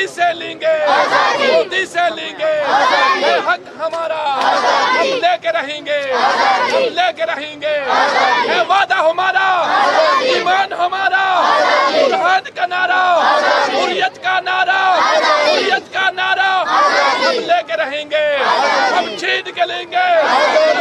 मोदी से लेंगे, मोदी से लेंगे, ये हक हमारा, हम लेके रहेंगे, हम लेके रहेंगे, ये वादा हमारा, ईमान हमारा, बुरहान का नारा, हुर्रियत का नारा, हुर्रियत का नारा हम लेके रहेंगे, हम जीत के लेंगे।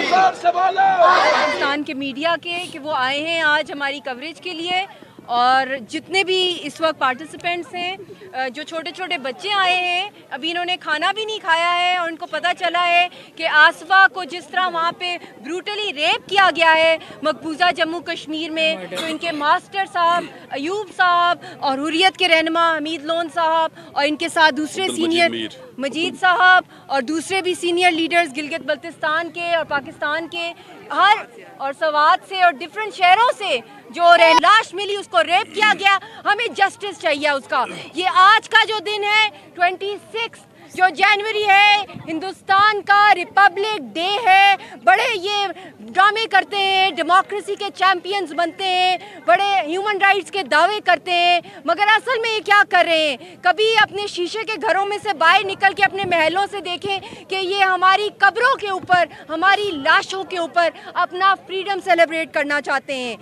जोर से बोलो। पाकिस्तान के मीडिया के कि वो आए हैं आज हमारी कवरेज के लिए, और जितने भी इस वक्त पार्टिसिपेंट्स हैं, जो छोटे छोटे बच्चे आए हैं, अभी इन्होंने खाना भी नहीं खाया है और उनको पता चला है कि आसफा को जिस तरह वहाँ पे ब्रूटली रेप किया गया है मकबूजा जम्मू कश्मीर में, तो इनके मास्टर साहब अयूब साहब और हुर्रियत के रहनुमा हमीद लोन साहब और इनके साथ दूसरे सीनियर मजीद साहब और दूसरे भी सीनियर लीडर्स गिलगित बल्तिस्तान के और पाकिस्तान के हर और सवात से और डिफरेंट शहरों से जो लाश मिली, उसको रेप किया गया, हमें जस्टिस चाहिए उसका। ये आज का जो दिन है 26 जो जनवरी है, हिंदुस्तान का रिपब्लिक डे है। बड़े ये ड्रामे करते हैं, डेमोक्रेसी के चैंपियंस बनते हैं, बड़े ह्यूमन राइट्स के दावे करते हैं, मगर असल में ये क्या कर रहे हैं? कभी अपने शीशे के घरों में से बाहर निकल के अपने महलों से देखें कि ये हमारी कब्रों के ऊपर, हमारी लाशों के ऊपर अपना फ्रीडम सेलिब्रेट करना चाहते हैं।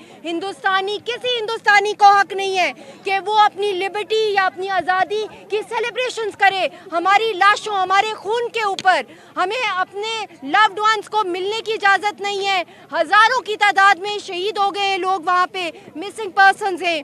किसी हिंदुस्तानी को हक नहीं है कि वो अपनी लिबर्टी या अपनी आज़ादी की सेलिब्रेशंस करे हमारी लाशों, हमारे खून के ऊपर। हमें अपने लव्ड वंस को मिलने की इजाज़त नहीं है। हज़ारों की तादाद में शहीद हो गए लोग, वहाँ पे मिसिंग पर्सन्स हैं,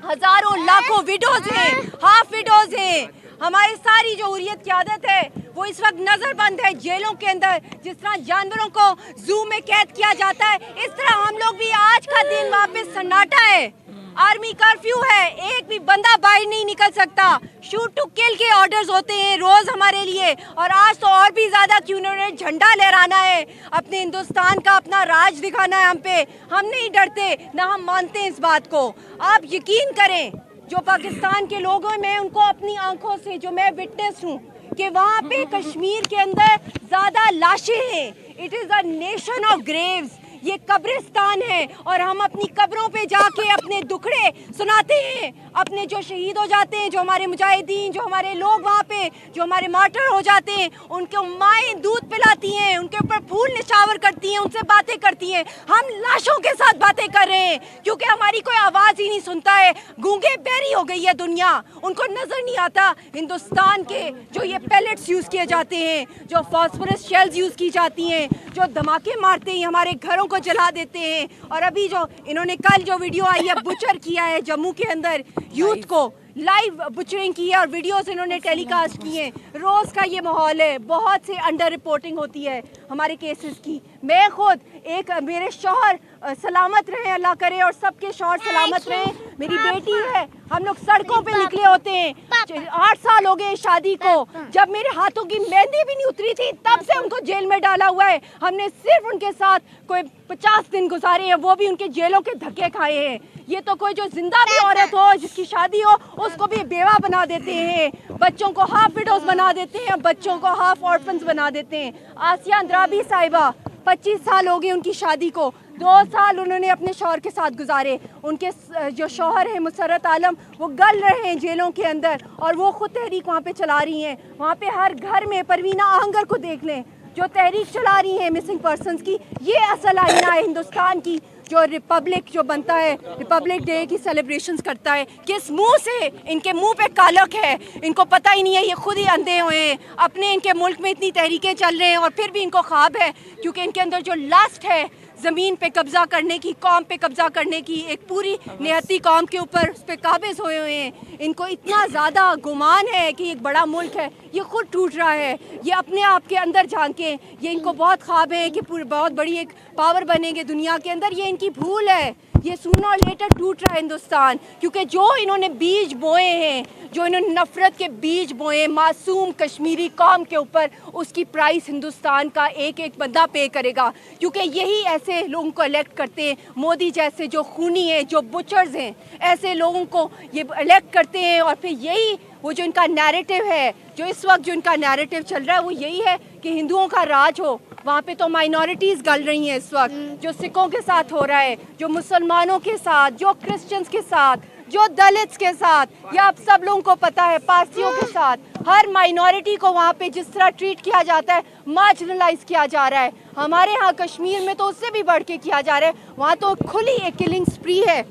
हज़ारों लाखों विडोज़ हैं, हाफ विडोज़ हैं। हमारी सारी जो हुर्रियत की आदत है वो इस वक्त नज़रबंद है जेलों के अंदर। जिस तरह जानवरों को जू में कैद किया जाता है, इस तरह हम लोग भी आज का दिन वहाँ पे सन्नाटा है, आर्मी कर्फ्यू है, एक भी बंदा बाहर नहीं निकल सकता, शूट टू किल के ऑर्डर्स होते हैं रोज हमारे लिए। और आज तो और भी ज्यादा क्यों, उन्होंने झंडा लहराना है, अपने हिंदुस्तान का अपना राज दिखाना है हम पे। हम नहीं डरते, ना हम मानते हैं इस बात को। आप यकीन करें, जो पाकिस्तान के लोग हैं, मैं उनको अपनी आंखों से, जो मैं विटनेस हूँ कि वहाँ पे कश्मीर के अंदर ज्यादा लाशें हैं। It is a nation of Graves, ये कब्रिस्तान है, और हम अपनी कब्रों पे जाके अपने दुखड़े सुनाते हैं। अपने जो शहीद हो जाते हैं, जो हमारे मुजाहिदीन, जो हमारे लोग वहाँ पे, जो हमारे मार्टर हो जाते हैं, उनको माएँ दूध पिलाती हैं, उनके ऊपर फूल निछावर करती हैं, उनसे बातें करती हैं। हम लाशों के साथ बातें कर रहे हैं क्योंकि हमारी कोई आवाज़ ही नहीं सुनता है। गूंगे बहरी हो गई है दुनिया, उनको नज़र नहीं आता हिंदुस्तान के जो ये पैलेट्स यूज़ किए जाते हैं, जो फॉस्फोरस शेल्स यूज़ की जाती हैं, जो धमाके मारते हैं, हमारे घरों को जला देते हैं। और अभी जो इन्होंने कल जो वीडियो आई है, बुचर किया है जम्मू के अंदर, यूथ को लाइव बुचरिंग की है और वीडियोस इन्होंने टेलीकास्ट किए हैं। रोज़ का ये माहौल है, बहुत से अंडर रिपोर्टिंग होती है हमारे केसेस की। मैं खुद एक, मेरे शौहर सलामत रहें, अल्लाह करे, और सबके शौहर सलामत रहें। मेरी बेटी है, हम लोग सड़कों पे निकले होते हैं। 8 साल हो गए शादी को, जब मेरे हाथों की मेहंदी भी नहीं उतरी थी तब से उनको जेल में डाला हुआ है। हमने सिर्फ उनके साथ कोई 50 दिन गुजारे हैं, वो भी उनके जेलों के धक्के खाए हैं। ये तो कोई जो जिंदा भी औरत हो, जिसकी शादी हो, उसको भी बेवा बना देते हैं, बच्चों को हाफ विडोज बना देते हैं, बच्चों को हाफ ऑर्फन्स बना देते हैं। आसिया अंद्राबी साहिबा, 25 साल हो गए उनकी शादी को, 2 साल उन्होंने अपने शौहर के साथ गुजारे। उनके जो शौहर हैं मुसर्रत आलम, वो गल रहे हैं जेलों के अंदर, और वो खुद तहरीक वहाँ पे चला रही हैं। वहाँ पे हर घर में परवीना आहंगर को देख लें, जो तहरीक चला रही हैं मिसिंग पर्सन्स की। ये असल आईना है हिंदुस्तान की, जो रिपब्लिक जो बनता है, रिपब्लिक डे की सेलिब्रेशंस करता है। किस मुंह से, इनके मुंह पे कालक है, इनको पता ही नहीं है, ये खुद ही अंधे हुए हैं। अपने इनके मुल्क में इतनी तहरीकें चल रहे हैं और फिर भी इनको ख्वाब है, क्योंकि इनके अंदर जो लस्ट है ज़मीन पे कब्जा करने की, कौम पे कब्जा करने की, एक पूरी निहत्ती कौम के ऊपर उस पर काबिज हुए हुए हैं। इनको इतना ज़्यादा गुमान है कि एक बड़ा मुल्क है, ये खुद टूट रहा है। ये अपने आप के अंदर झांकें, ये इनको बहुत ख्वाब है कि पूरी बहुत बड़ी एक पावर बनेंगे दुनिया के अंदर। ये इनकी भूल है, ये सूना और लेटर टूट रहा है हिंदुस्तान, क्योंकि जो इन्होंने बीज बोए हैं, जो इन्होंने नफरत के बीज बोए मासूम कश्मीरी कौम के ऊपर, उसकी प्राइस हिंदुस्तान का एक एक बंदा पे करेगा। क्योंकि यही ऐसे लोगों को इलेक्ट करते हैं, मोदी जैसे जो खूनी हैं, जो बुचर्स हैं, ऐसे लोगों को ये इलेक्ट करते हैं। और फिर यही वो जो इनका नैरेटिव है, जो इस वक्त जो इनका नैरेटिव चल रहा है, वो यही है कि हिंदुओं का राज हो। वहाँ पे तो माइनॉरिटीज़ गल रही हैं इस वक्त, जो सिखों के साथ हो रहा है, जो मुसलमानों के साथ, जो क्रिश्चियंस के साथ, जो दलित्स के साथ, या आप सब लोगों को पता है पारसियों के साथ, हर माइनॉरिटी को वहाँ पे जिस तरह ट्रीट किया जाता है, मार्जिनलाइज किया जा रहा है। हमारे यहाँ कश्मीर में तो उससे भी बढ़ के किया जा रहा है। वहाँ तो खुली एक किलिंग स्प्री है।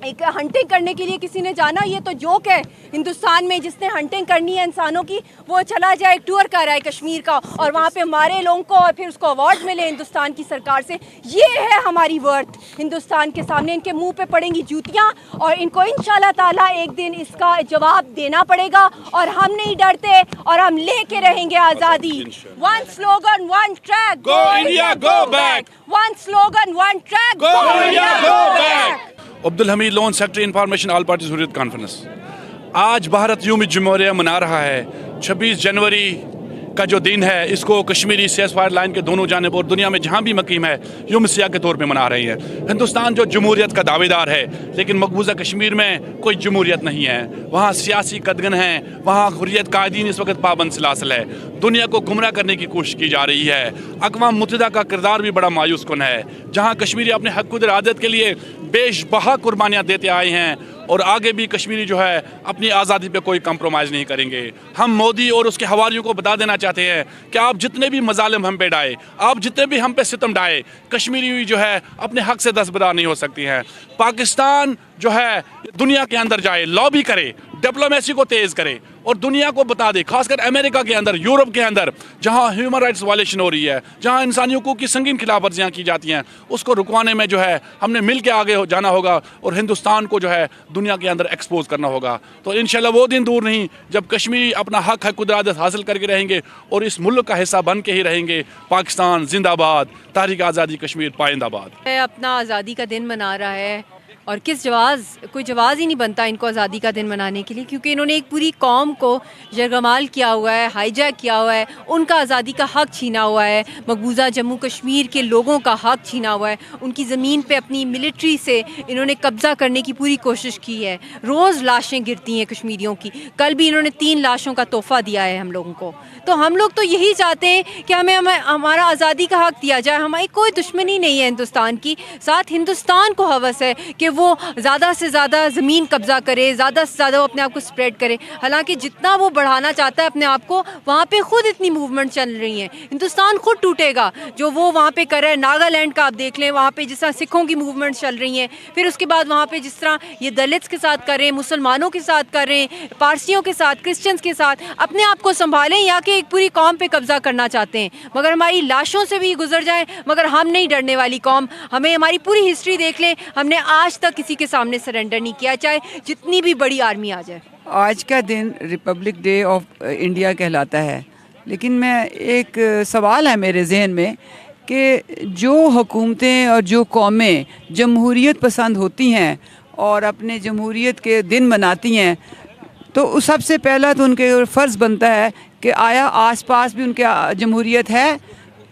एक हंटिंग करने के लिए किसी ने जाना, ये तो जोक है। हिंदुस्तान में जिसने हंटिंग करनी है इंसानों की, वो चला जाए, टूर कर रहा है कश्मीर का, और वहाँ पे मारे लोगों को और फिर उसको अवार्ड मिले हिंदुस्तान की सरकार से। ये है हमारी वर्थ हिंदुस्तान के सामने। इनके मुंह पे पड़ेंगी जूतियाँ और इनको इंशाल्लाह ताला एक दिन इसका जवाब देना पड़ेगा। और हम नहीं डरते और हम लेके रहेंगे आज़ादी। One slogan one track, go India go back. One slogan one track, go India go back. Abdul Hamid, loan secretary information, all parties Hurriyat conference. आज भारत यौम जुमहूरिया मना रहा है। 26 जनवरी का जो दिन है, इसको कश्मीरी सीज़फायर लाइन के दोनों जानिब और दुनिया में जहाँ भी मकीम है, यौम सियाह के तौर पे मना रही है। हिंदुस्तान जो जमहूरियत का दावेदार है, लेकिन मकबूजा कश्मीर में कोई जमहूरियत नहीं है। वहाँ सियासी कदगन है, वहाँ हुर्रियत कायदीन इस वक्त पाबंद सिलासिल है। दुनिया को गुमराह करने की कोशिश की जा रही है। अक़वाम मुत्तहिदा का किरदार भी बड़ा मायूस कुन है, जहाँ कश्मीरी अपने हक़ इरादत के लिए बेशबहा कुर्बानियाँ देते आए हैं और आगे भी कश्मीरी जो है अपनी आज़ादी पे कोई कंप्रोमाइज़ नहीं करेंगे। हम मोदी और उसके हवारियों को बता देना चाहते हैं कि आप जितने भी मजालिम हम पे डाए, आप जितने भी हम पे सितम डाए, कश्मीरी जो है अपने हक से दस्तबरदार नहीं हो सकती हैं। पाकिस्तान जो है दुनिया के अंदर जाए, लॉबी करे, डिप्लोमेसी को तेज़ करे और दुनिया को बता दे, खासकर अमेरिका के अंदर, यूरोप के अंदर, जहां ह्यूमन राइट्स वायलेशन हो रही है, जहां इंसानी हकूक़ की संगीन खिलाफ वर्जियाँ की जाती हैं, उसको रुकवाने में जो है हमने मिल के आगे जाना होगा और हिंदुस्तान को जो है दुनिया के अंदर एक्सपोज करना होगा। तो इंशाल्लाह वो दिन दूर नहीं जब कश्मीरी अपना हक इरादत हासिल करके रहेंगे और इस मुल्क का हिस्सा बन के ही रहेंगे। पाकिस्तान जिंदाबाद, तहरीक आज़ादी कश्मीर पाइंदाबाद। अपना आज़ादी का दिन मना रहा है और कोई जवाज़ ही नहीं बनता इनको आज़ादी का दिन मनाने के लिए, क्योंकि इन्होंने एक पूरी कौम को यरगमाल किया हुआ है, हाईजैक किया हुआ है, उनका आज़ादी का हक़ छीना हुआ है, मकबूजा जम्मू कश्मीर के लोगों का हक़ छीना हुआ है, उनकी ज़मीन पे अपनी मिलिट्री से इन्होंने कब्ज़ा करने की पूरी कोशिश की है। रोज़ लाशें गिरती हैं कश्मीरियों की। कल भी इन्होंने 3 लाशों का तोहफ़ा दिया है हम लोगों को। तो हम लोग तो यही चाहते हैं कि हमें हमारा आज़ादी का हक़ दिया जाए। हमारी कोई दुश्मनी नहीं है हिंदुस्तान की, साथ हिंदुस्तान को हवस है कि वो ज़्यादा से ज़्यादा ज़मीन कब्ज़ा करे, ज़्यादा से ज़्यादा वो अपने आप को स्प्रेड करे। हालांकि जितना वो बढ़ाना चाहता है अपने आप को, वहाँ पे खुद इतनी मूवमेंट चल रही है, हिंदुस्तान खुद टूटेगा। जो वो वहाँ पे कर रहा है, नागालैंड का आप देख लें, वहाँ पे जिस तरह सिखों की मूवमेंट चल रही है, फिर उसके बाद वहाँ पे जिस तरह ये दलित्स के साथ कर रहे हैं, मुसलमानों के साथ कर रहे हैं, पारसियों के साथ, क्रिश्चियंस के साथ, अपने आप को संभालें या कि एक पूरी कौम पे कब्जा करना चाहते हैं। मगर हमारी लाशों से भी गुजर जाए, मगर हम नहीं डरने वाली कौम। हमें हमारी पूरी हिस्ट्री देख लें, हमने आज तक किसी के सामने सरेंडर नहीं किया, चाहे जितनी भी बड़ी आर्मी आ जाए। आज का दिन रिपब्लिक डे ऑफ इंडिया कहलाता है, लेकिन मैं एक सवाल है मेरे जहन में कि जो हुकूमतें और जो कौमें जमहूरियत पसंद होती हैं और अपने जमहूरियत के दिन मनाती हैं, तो सबसे पहला तो उनके फ़र्ज़ बनता है कि आया आसपास भी उनके जमहूरियत है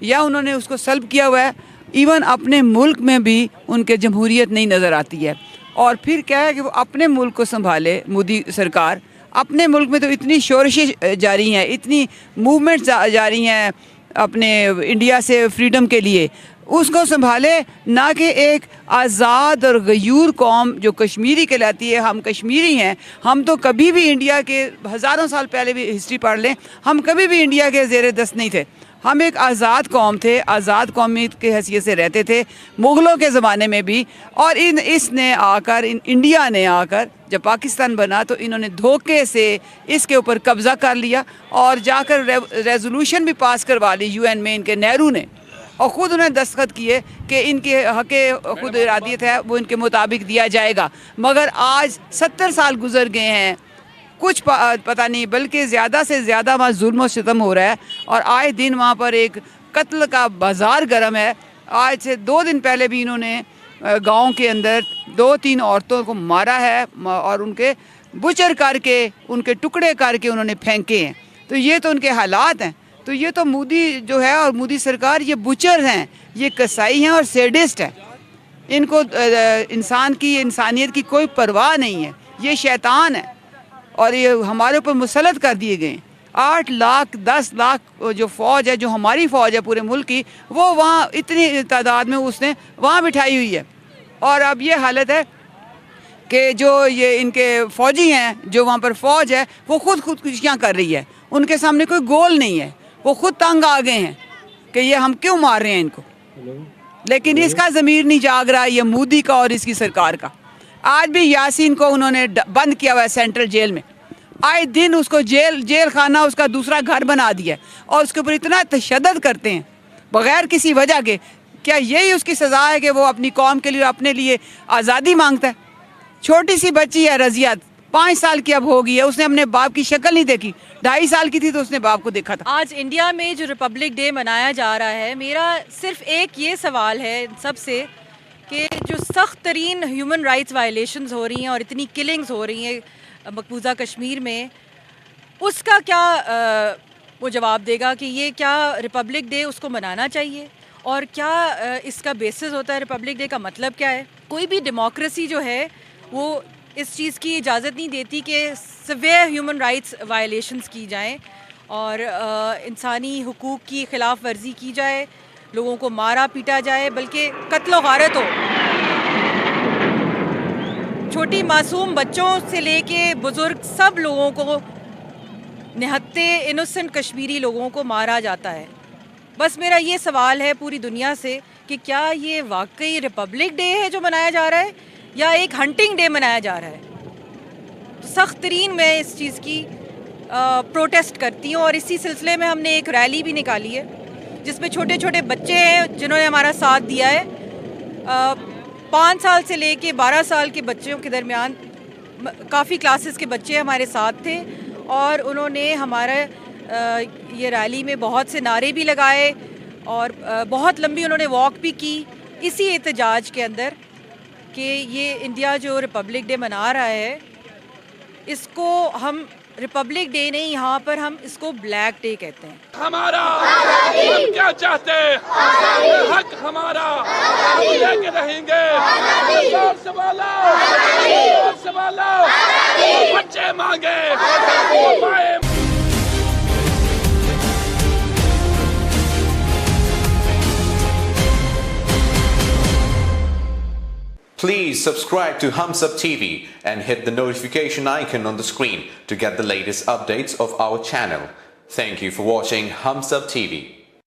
या उन्होंने उसको सल्ब किया हुआ है। इवन अपने मुल्क में भी उनके जमहूरियत नहीं नज़र आती है। और फिर क्या है कि वो अपने मुल्क को संभाले मोदी सरकार। अपने मुल्क में तो इतनी शोरशें जारी हैं, इतनी मूवमेंट्स जारी हैं अपने इंडिया से फ्रीडम के लिए, उसको संभाले, ना कि एक आज़ाद और गयूर कौम जो कश्मीरी कहलाती है। हम कश्मीरी हैं, हम तो कभी भी इंडिया के हज़ारों साल पहले भी हिस्ट्री पढ़ लें, हम कभी भी इंडिया के ज़ेर दस्त नहीं थे। हम एक आज़ाद कौम थे, आज़ाद कौमी के हैसियत से रहते थे मुग़लों के ज़माने में भी। और इंडिया ने आकर जब पाकिस्तान बना तो इन्होंने धोखे से इसके ऊपर कब्ज़ा कर लिया और जाकर रेजोल्यूशन भी पास करवा ली UN में इनके नेहरू ने, और ख़ुद उन्होंने दस्तखत किए कि इनके हक़े खुद इरादियत है वो इनके मुताबिक दिया जाएगा। मगर आज 70 साल गुजर गए हैं, कुछ पता नहीं, बल्कि ज़्यादा से ज़्यादा वहाँ जुल्म और सितम हो रहा है और आए दिन वहाँ पर एक कत्ल का बाज़ार गर्म है। आज से 2 दिन पहले भी इन्होंने गांव के अंदर 2-3 औरतों को मारा है और उनके बुचर करके, उनके टुकड़े करके उन्होंने फेंके हैं। तो ये तो उनके हालात हैं। तो ये तो मोदी जो है और मोदी सरकार, ये बुचर हैं, ये कसाई हैं और सैडिस्ट हैं। इनको इंसान की, इंसानियत की कोई परवाह नहीं है। ये शैतान है और ये हमारे ऊपर मुसलत कर दिए गए। 8 लाख 10 लाख जो फ़ौज है, जो हमारी फ़ौज है पूरे मुल्क की, वो वहाँ इतनी तादाद में उसने वहाँ बिठाई हुई है। और अब ये हालत है कि जो ये इनके फ़ौजी हैं, जो वहाँ पर फ़ौज है, वो खुदकुशियाँ कर रही है, उनके सामने कोई गोल नहीं है, वो खुद तंग आ गए हैं कि ये हम क्यों मार रहे हैं इनको। लेकिन इसका ज़मीर नहीं जाग रहा, ये मोदी का और इसकी सरकार का। आज भी यासीन को उन्होंने बंद किया हुआ है सेंट्रल जेल में, आए दिन उसको जेल खाना उसका दूसरा घर बना दिया और उसके ऊपर इतना तशद्दुद करते हैं बग़ैर किसी वजह के। क्या यही उसकी सज़ा है कि वो अपनी कौम के लिए, अपने लिए आज़ादी मांगता है? छोटी सी बच्ची है रज़िया, 5 साल की अब हो गई है, उसने अपने बाप की शक्ल नहीं देखी, 2.5 साल की थी तो उसने बाप को देखा था। आज इंडिया में जो रिपब्लिक डे मनाया जा रहा है, मेरा सिर्फ एक ये सवाल है सबसे कि जो सख्त तरीन ह्यूमन राइट्स वायलेशंस हो रही हैं और इतनी किलिंग्स हो रही हैं मकबूजा कश्मीर में, उसका क्या वो जवाब देगा कि ये क्या रिपब्लिक डे उसको मनाना चाहिए और क्या इसका बेसिस होता है? रिपब्लिक डे का मतलब क्या है? कोई भी डेमोक्रेसी जो है वो इस चीज़ की इजाज़त नहीं देती कि सिवियर ह्यूमन राइट्स वायलेशंस की जाएं और इंसानी हुकूक की खिलाफ वर्जी की जाए, लोगों को मारा पीटा जाए, बल्कि कत्ल गारत हो। छोटी मासूम बच्चों से लेके बुज़ुर्ग सब लोगों को, निहत्ते इनोसेंट कश्मीरी लोगों को मारा जाता है। बस मेरा ये सवाल है पूरी दुनिया से कि क्या ये वाकई रिपब्लिक डे है जो मनाया जा रहा है या एक हंटिंग डे मनाया जा रहा है? सख्त तरीन मैं इस चीज़ की प्रोटेस्ट करती हूँ और इसी सिलसिले में हमने एक रैली भी निकाली है जिसमें छोटे छोटे बच्चे हैं जिन्होंने हमारा साथ दिया है। 5 साल से लेके 12 साल के बच्चों के दरमियान काफ़ी क्लासेस के बच्चे हमारे साथ थे और उन्होंने हमारा ये रैली में बहुत से नारे भी लगाए और बहुत लंबी उन्होंने वॉक भी की इसी एहतजाज के अंदर कि ये इंडिया जो रिपब्लिक डे मना रहा है, इसको हम रिपब्लिक डे नहीं, यहाँ पर हम इसको ब्लैक डे कहते हैं। हमारा हम क्या चाहते हैं? हक हमारा, हम लेके रहेंगे। जोर से बोलो, जोर से बोलो, बच्चे मांगे वो पाए। Please subscribe to Hums Up TV and hit the notification icon on the screen to get the latest updates of our channel. Thank you for watching Hums Up TV.